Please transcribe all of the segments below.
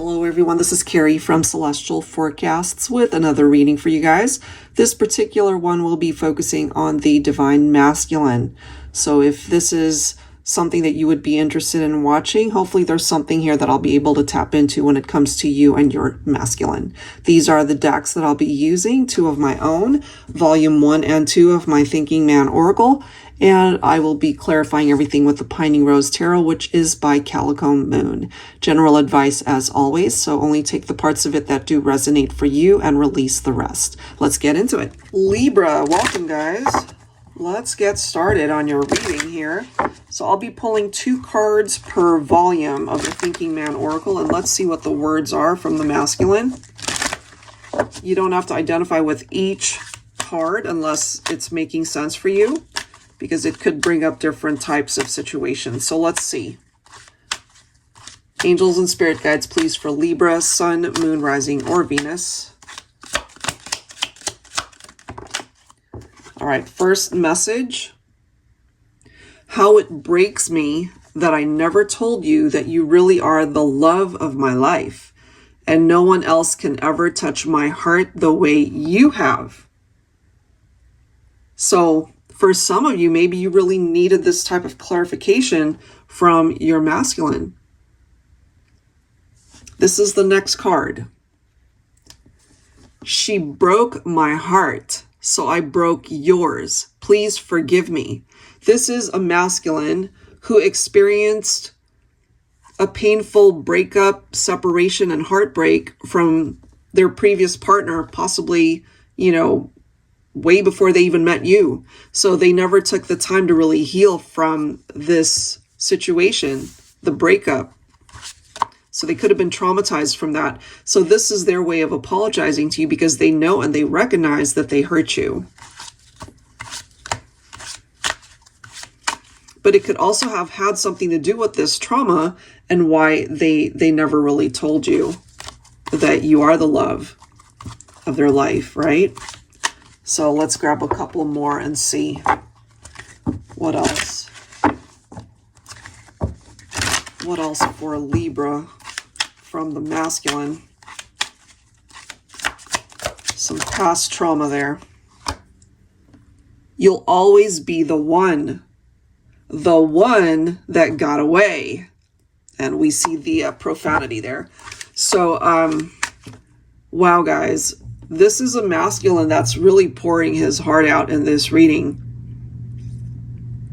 Hello everyone, this is Carrie from Celestial Forecasts with another reading for you guys. This particular one will be focusing on the Divine Masculine. So if this is something that you would be interested in watching, hopefully there's something here that I'll be able to tap into when it comes to you and your masculine. These are the decks that I'll be using, 2 of my own, volume 1 and 2 of my Thinking Man Oracle. And I will be clarifying everything with the Pining Rose Tarot, which is by Calico Moon. General advice as always, so only take the parts of it that do resonate for you and release the rest. Let's get into it. Libra, welcome guys. Let's get started on your reading here. So I'll be pulling 2 cards per volume of the Thinking Man Oracle, and let's see what the words are from the masculine. You don't have to identify with each card unless it's making sense for you, because it could bring up different types of situations. So let's see. Angels and spirit guides, please, for Libra, Sun, Moon, Rising, or Venus. All right, first message. How it breaks me that I never told you that you really are the love of my life, and no one else can ever touch my heart the way you have. So, for some of you, maybe you really needed this type of clarification from your masculine. This is the next card. She broke my heart, so I broke yours. Please forgive me. This is a masculine who experienced a painful breakup, separation, and heartbreak from their previous partner, possibly, way before they even met you. So they never took the time to really heal from this situation, the breakup. So they could have been traumatized from that. So this is their way of apologizing to you because they know and they recognize that they hurt you. But it could also have had something to do with this trauma and why they never really told you that you are the love of their life, right? So let's grab a couple more and see what else. What else for Libra from the masculine? Some past trauma there. You'll always be the one that got away. And we see the profanity there. So, wow, guys. This is a masculine that's really pouring his heart out in this reading.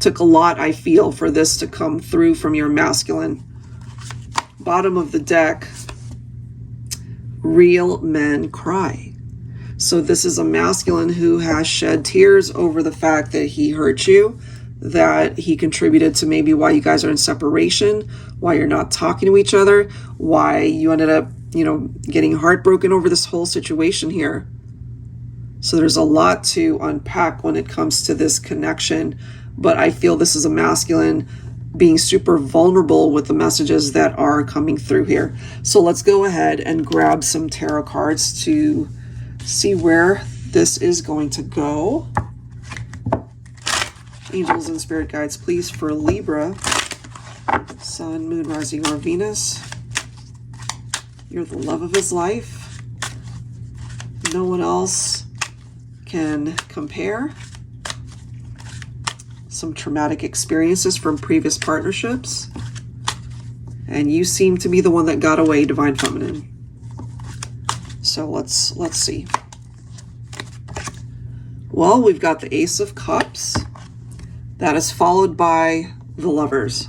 Took a lot, I feel, for this to come through from your masculine. Bottom of the deck, real men cry. So this is a masculine who has shed tears over the fact that he hurt you, that he contributed to maybe why you guys are in separation, why you're not talking to each other, why you ended up getting heartbroken over this whole situation here. So there's a lot to unpack when it comes to this connection, but I feel this is a masculine being super vulnerable with the messages that are coming through here. So let's go ahead and grab some tarot cards to see where this is going to go. Angels and spirit guides, please, for Libra, Sun, Moon, Rising, or Venus. You're the love of his life. No one else can compare. Some traumatic experiences from previous partnerships. And you seem to be the one that got away, Divine Feminine. So let's see. Well, we've got the Ace of Cups. That is followed by the Lovers.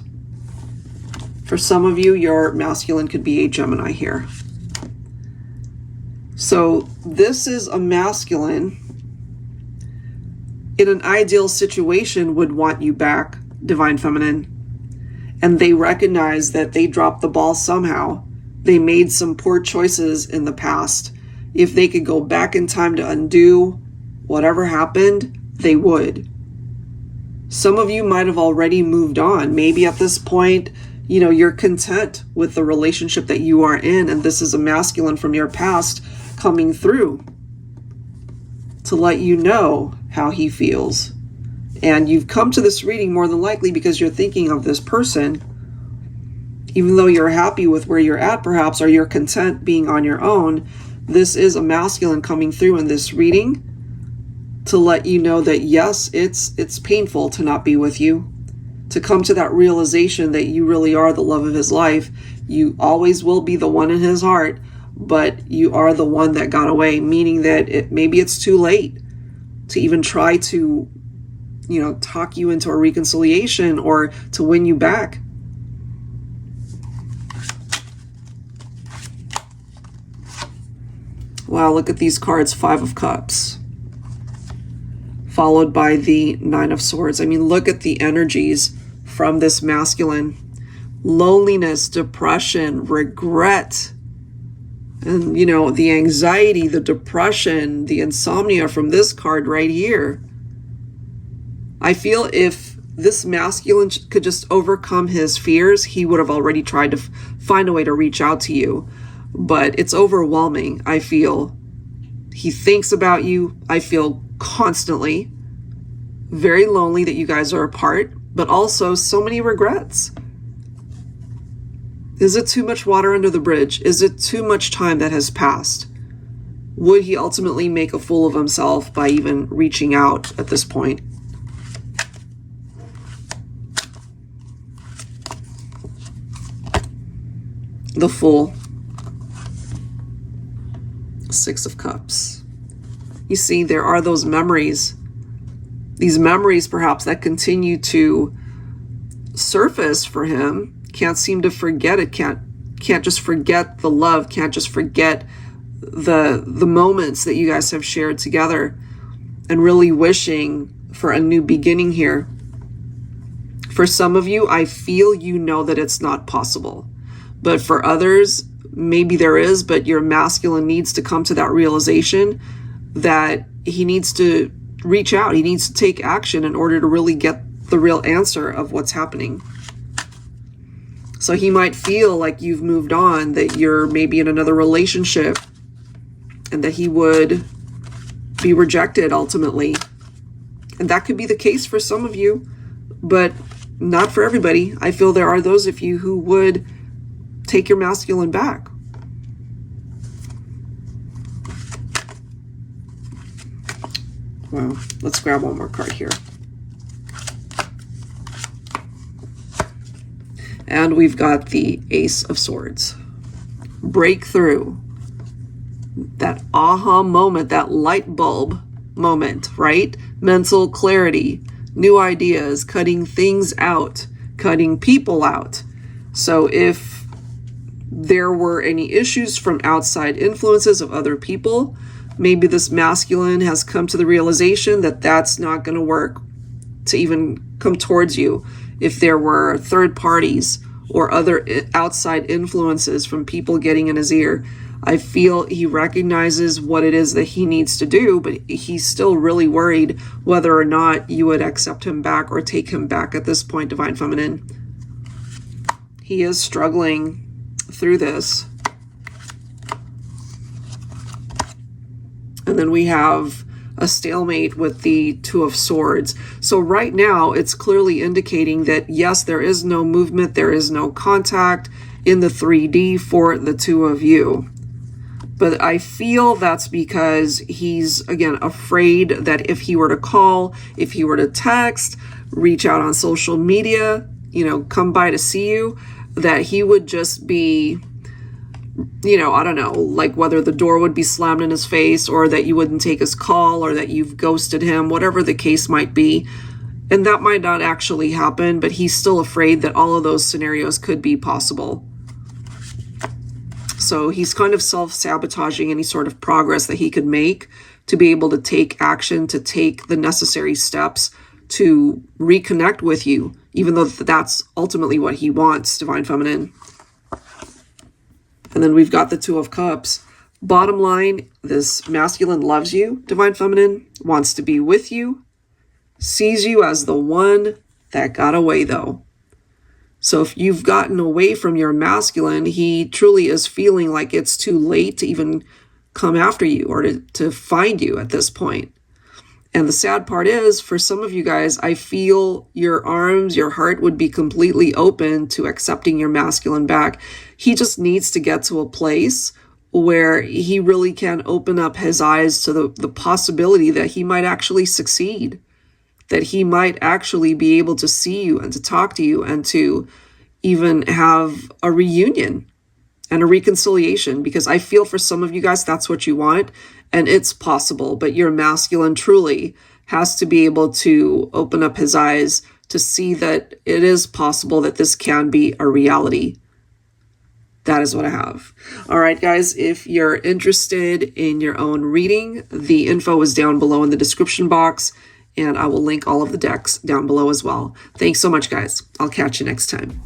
For some of you, your masculine could be a Gemini here. So this is a masculine in an ideal situation would want you back, Divine Feminine. And they recognize that they dropped the ball somehow. They made some poor choices in the past. If they could go back in time to undo whatever happened, they would. Some of you might have already moved on. Maybe at this point, you're content with the relationship that you are in, and this is a masculine from your past coming through to let you know how he feels. And you've come to this reading more than likely because you're thinking of this person, Even though you're happy with where you're at perhaps, or you're content being on your own, this is a masculine coming through in this reading to let you know that yes, it's painful to not be with you, to come to that realization that you really are the love of his life. You always will be the one in his heart, but you are the one that got away, meaning that maybe it's too late to even try to, talk you into a reconciliation or to win you back. Wow, look at these cards. 5 of Cups. Followed by the 9 of Swords. I mean, look at the energies from this masculine. Loneliness, depression, regret, and, the anxiety, the depression, the insomnia from this card right here. I feel if this masculine could just overcome his fears, he would have already tried to find a way to reach out to you. But it's overwhelming, I feel. He thinks about you, I feel, constantly. Very lonely that you guys are apart, but also so many regrets. Is it too much water under the bridge? Is it too much time that has passed? Would he ultimately make a fool of himself by even reaching out at this point? The Fool. 6 of Cups. You see, there are those memories. These memories, perhaps, that continue to surface for him. Can't seem to forget it. Can't just forget the love. Can't just forget the moments that you guys have shared together. And really wishing for a new beginning here. For some of you, I feel that it's not possible. But for others, maybe there is, but your masculine needs to come to that realization that he needs to reach out. He needs to take action in order to really get the real answer of what's happening. So he might feel like you've moved on, that you're maybe in another relationship, and that he would be rejected ultimately. And that could be the case for some of you, but not for everybody. I feel there are those of you who would take your masculine back. Wow, let's grab one more card here. And we've got the Ace of Swords. Breakthrough. That aha moment, that light bulb moment, right? Mental clarity, new ideas, cutting things out, cutting people out. So if there were any issues from outside influences of other people, maybe this masculine has come to the realization that that's not going to work to even come towards you. If there were third parties or other outside influences from people getting in his ear, I feel he recognizes what it is that he needs to do, but he's still really worried whether or not you would accept him back or take him back at this point, Divine Feminine. He is struggling through this. And then we have a stalemate with the Two of Swords. So right now, it's clearly indicating that, yes, there is no movement, there is no contact in the 3D for the two of you. But I feel that's because he's, again, afraid that if he were to call, if he were to text, reach out on social media, come by to see you, that he would just be, I don't know, like whether the door would be slammed in his face or that you wouldn't take his call or that you've ghosted him, whatever the case might be. And that might not actually happen, but he's still afraid that all of those scenarios could be possible. So he's kind of self-sabotaging any sort of progress that he could make to be able to take action, to take the necessary steps to reconnect with you, even though that's ultimately what he wants, Divine Feminine. And then we've got the Two of Cups. Bottom line, this masculine loves you, Divine Feminine, wants to be with you, sees you as the one that got away, though. So if you've gotten away from your masculine, he truly is feeling like it's too late to even come after you or to find you at this point. And the sad part is, for some of you guys, I feel your arms, your heart would be completely open to accepting your masculine back. He just needs to get to a place where he really can open up his eyes to the possibility that he might actually succeed, that he might actually be able to see you and to talk to you and to even have a reunion and a reconciliation, because I feel for some of you guys, that's what you want, and it's possible, but your masculine truly has to be able to open up his eyes to see that it is possible that this can be a reality. That is what I have. All right, guys, if you're interested in your own reading, the info is down below in the description box, and I will link all of the decks down below as well. Thanks so much, guys. I'll catch you next time.